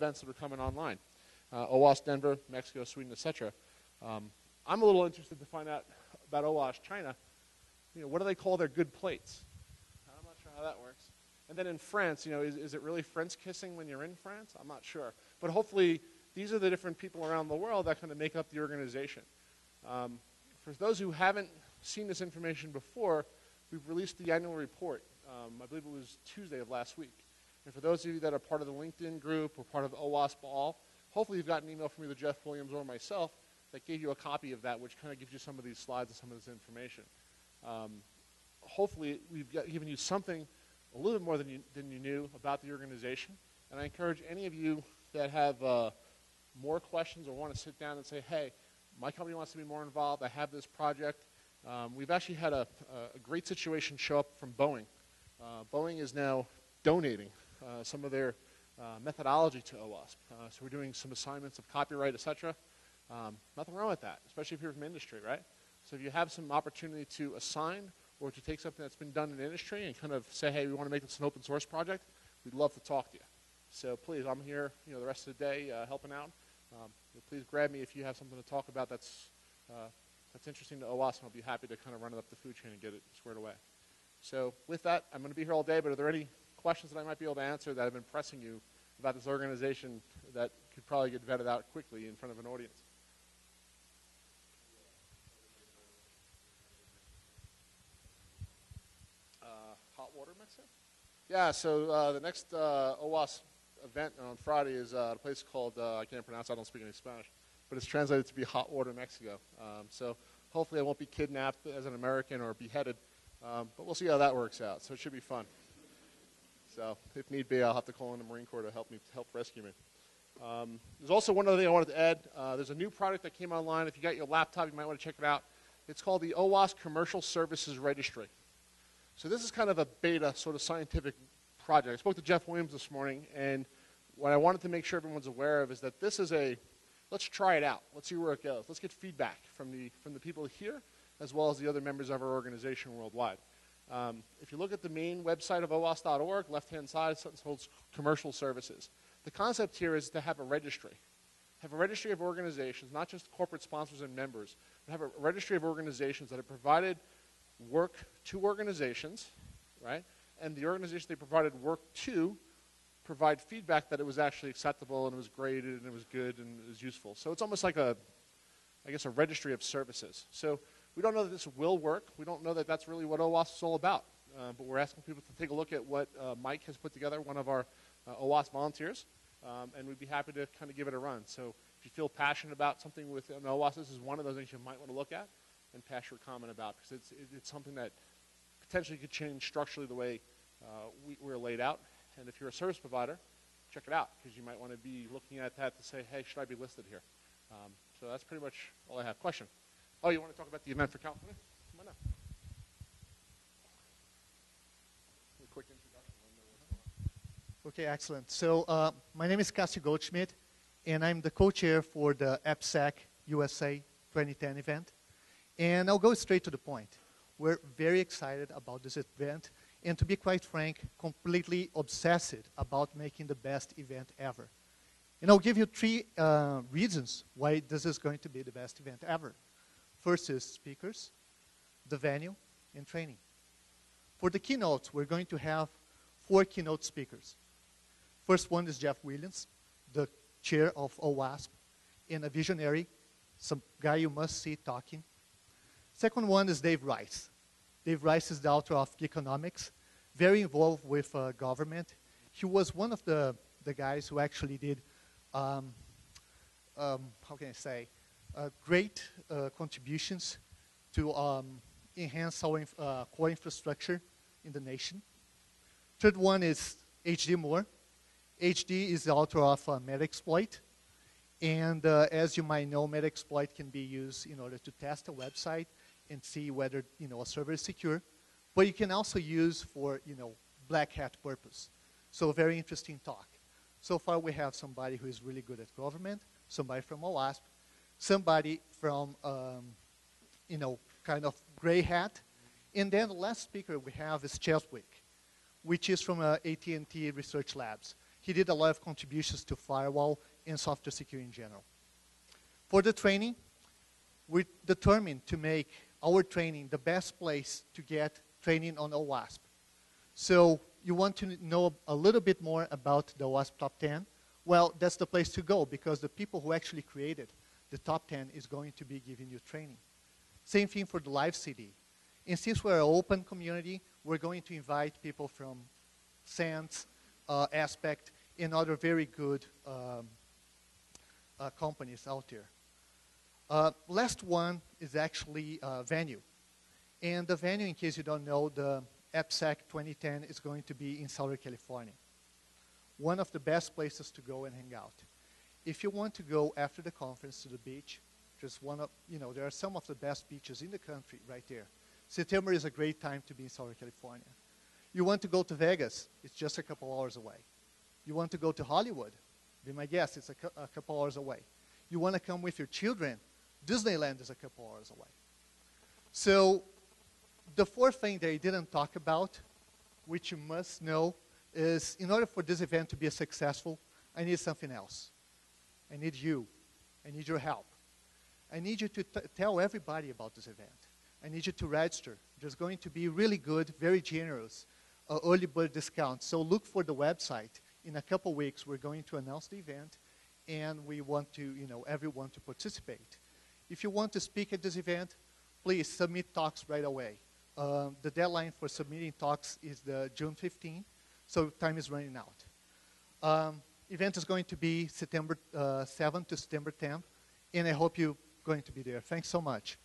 events that are coming online. OWASP Denver, Mexico, Sweden, etc. I'm a little interested to find out about OWASP China. What do they call their good plates? I'm not sure how that works. And then in France, is it really French kissing when you're in France? I'm not sure. But hopefully, these are the different people around the world that kind of make up the organization. For those who haven't seen this information before, we've released the annual report. I believe it was Tuesday of last week. And for those of you that are part of the LinkedIn group or part of OWASP All, hopefully you've got an email from either Jeff Williams or myself that gave you a copy of that, which kind of gives you some of these slides and some of this information. Hopefully we've given you something a little bit more than you knew about the organization. And I encourage any of you that have more questions or want to sit down and say, hey, my company wants to be more involved, I have this project. We've actually had a great situation show up from Boeing. Boeing is now donating some of their methodology to OWASP. So we're doing some assignments of copyright, etc. Nothing wrong with that, especially if you're from industry, right? So if you have some opportunity to assign or to take something that's been done in industry and kind of say, hey, we want to make this an open source project, we'd love to talk to you. So please, I'm here the rest of the day helping out. Please grab me if you have something to talk about that's interesting to OWASP, and I'll be happy to kind of run it up the food chain and get it squared away. So with that, I'm going to be here all day, but are there any questions that I might be able to answer that have been pressing you about this organization that could probably get vetted out quickly in front of an audience? Hot water mixer? Yeah, so the next OWASP event on Friday is a place called, I can't pronounce it, I don't speak any Spanish, but it's translated to be Hot Water Mexico. So hopefully I won't be kidnapped as an American or beheaded, but we'll see how that works out. So it should be fun. So if need be, I'll have to call in the Marine Corps to help rescue me. There's also one other thing I wanted to add. There's a new product that came online. If you got your laptop, you might want to check it out. It's called the OWASP Commercial Services Registry. So this is kind of a beta sort of scientific project. I spoke to Jeff Williams this morning, and what I wanted to make sure everyone's aware of is that this is let's try it out. Let's see where it goes. Let's get feedback from the people here as well as the other members of our organization worldwide. If you look at the main website of OWASP.org, left-hand side, it holds commercial services. The concept here is to have a registry. Have a registry of organizations, not just corporate sponsors and members, but have a registry of organizations that have provided work to organizations, right? And the organization they provided work to provide feedback that it was actually acceptable and it was graded and it was good and it was useful. So it's almost like a registry of services. So we don't know that this will work. We don't know that that's really what OWASP is all about. But we're asking people to take a look at what Mike has put together, one of our OWASP volunteers, and we'd be happy to kind of give it a run. So if you feel passionate about something with OWASP, this is one of those things you might want to look at and pass your comment about, because it's something that potentially could change structurally the way we're laid out. And if you're a service provider, check it out, because you might want to be looking at that to say, hey, should I be listed here? So that's pretty much all I have. Question? Oh, you want to talk about the event for California? Come on up. A quick introduction. Okay, excellent. So my name is Cassie Goldschmidt, and I'm the co-chair for the AppSec USA 2010 event. And I'll go straight to the point. We're very excited about this event, and to be quite frank, completely obsessed about making the best event ever. And I'll give you 3 reasons why this is going to be the best event ever. First is speakers, the venue, and training. For the keynotes, we're going to have 4 keynote speakers. First one is Jeff Williams, the chair of OWASP, and a visionary, some guy you must see talking. Second one is Dave Rice. Dave Rice is the author of Geekonomics, very involved with government. He was one of the guys who actually did, how can I say, great contributions to enhance our core infrastructure in the nation. Third one is H.D. Moore. H.D. is the author of Metaxploit. And as you might know, Metaxploit can be used in order to test a website and see whether a server is secure. But you can also use for black hat purpose. So a very interesting talk. So far we have somebody who is really good at government, somebody from OWASP, somebody from kind of gray hat, and then the last speaker we have is Cheswick, which is from AT&T Research Labs. He did a lot of contributions to firewall and software security in general. For the training, we're determined to make our training the best place to get training on OWASP. So you want to know a little bit more about the OWASP Top 10? Well, that's the place to go because the people who actually created the Top 10 is going to be giving you training. Same thing for the live CD. And since we're an open community, we're going to invite people from SANS, Aspect, and other very good companies out there. Last one is actually venue. And the venue, in case you don't know, the AppSec 2010 is going to be in Southern California. One of the best places to go and hang out. If you want to go after the conference to the beach, just one of, there are some of the best beaches in the country right there. September is a great time to be in Southern California. You want to go to Vegas, it's just a couple hours away. You want to go to Hollywood, be my guest, it's a couple hours away. You want to come with your children, Disneyland is a couple hours away. So the fourth thing that I didn't talk about, which you must know, is in order for this event to be successful, I need something else. I need you. I need your help. I need you to tell everybody about this event. I need you to register. There's going to be really good, very generous early bird discounts. So look for the website. In a couple weeks, we're going to announce the event, and we want to, everyone to participate. If you want to speak at this event, please submit talks right away. The deadline for submitting talks is the June 15th, so time is running out. Event is going to be September 7th to September 10th, and I hope you're going to be there. Thanks so much.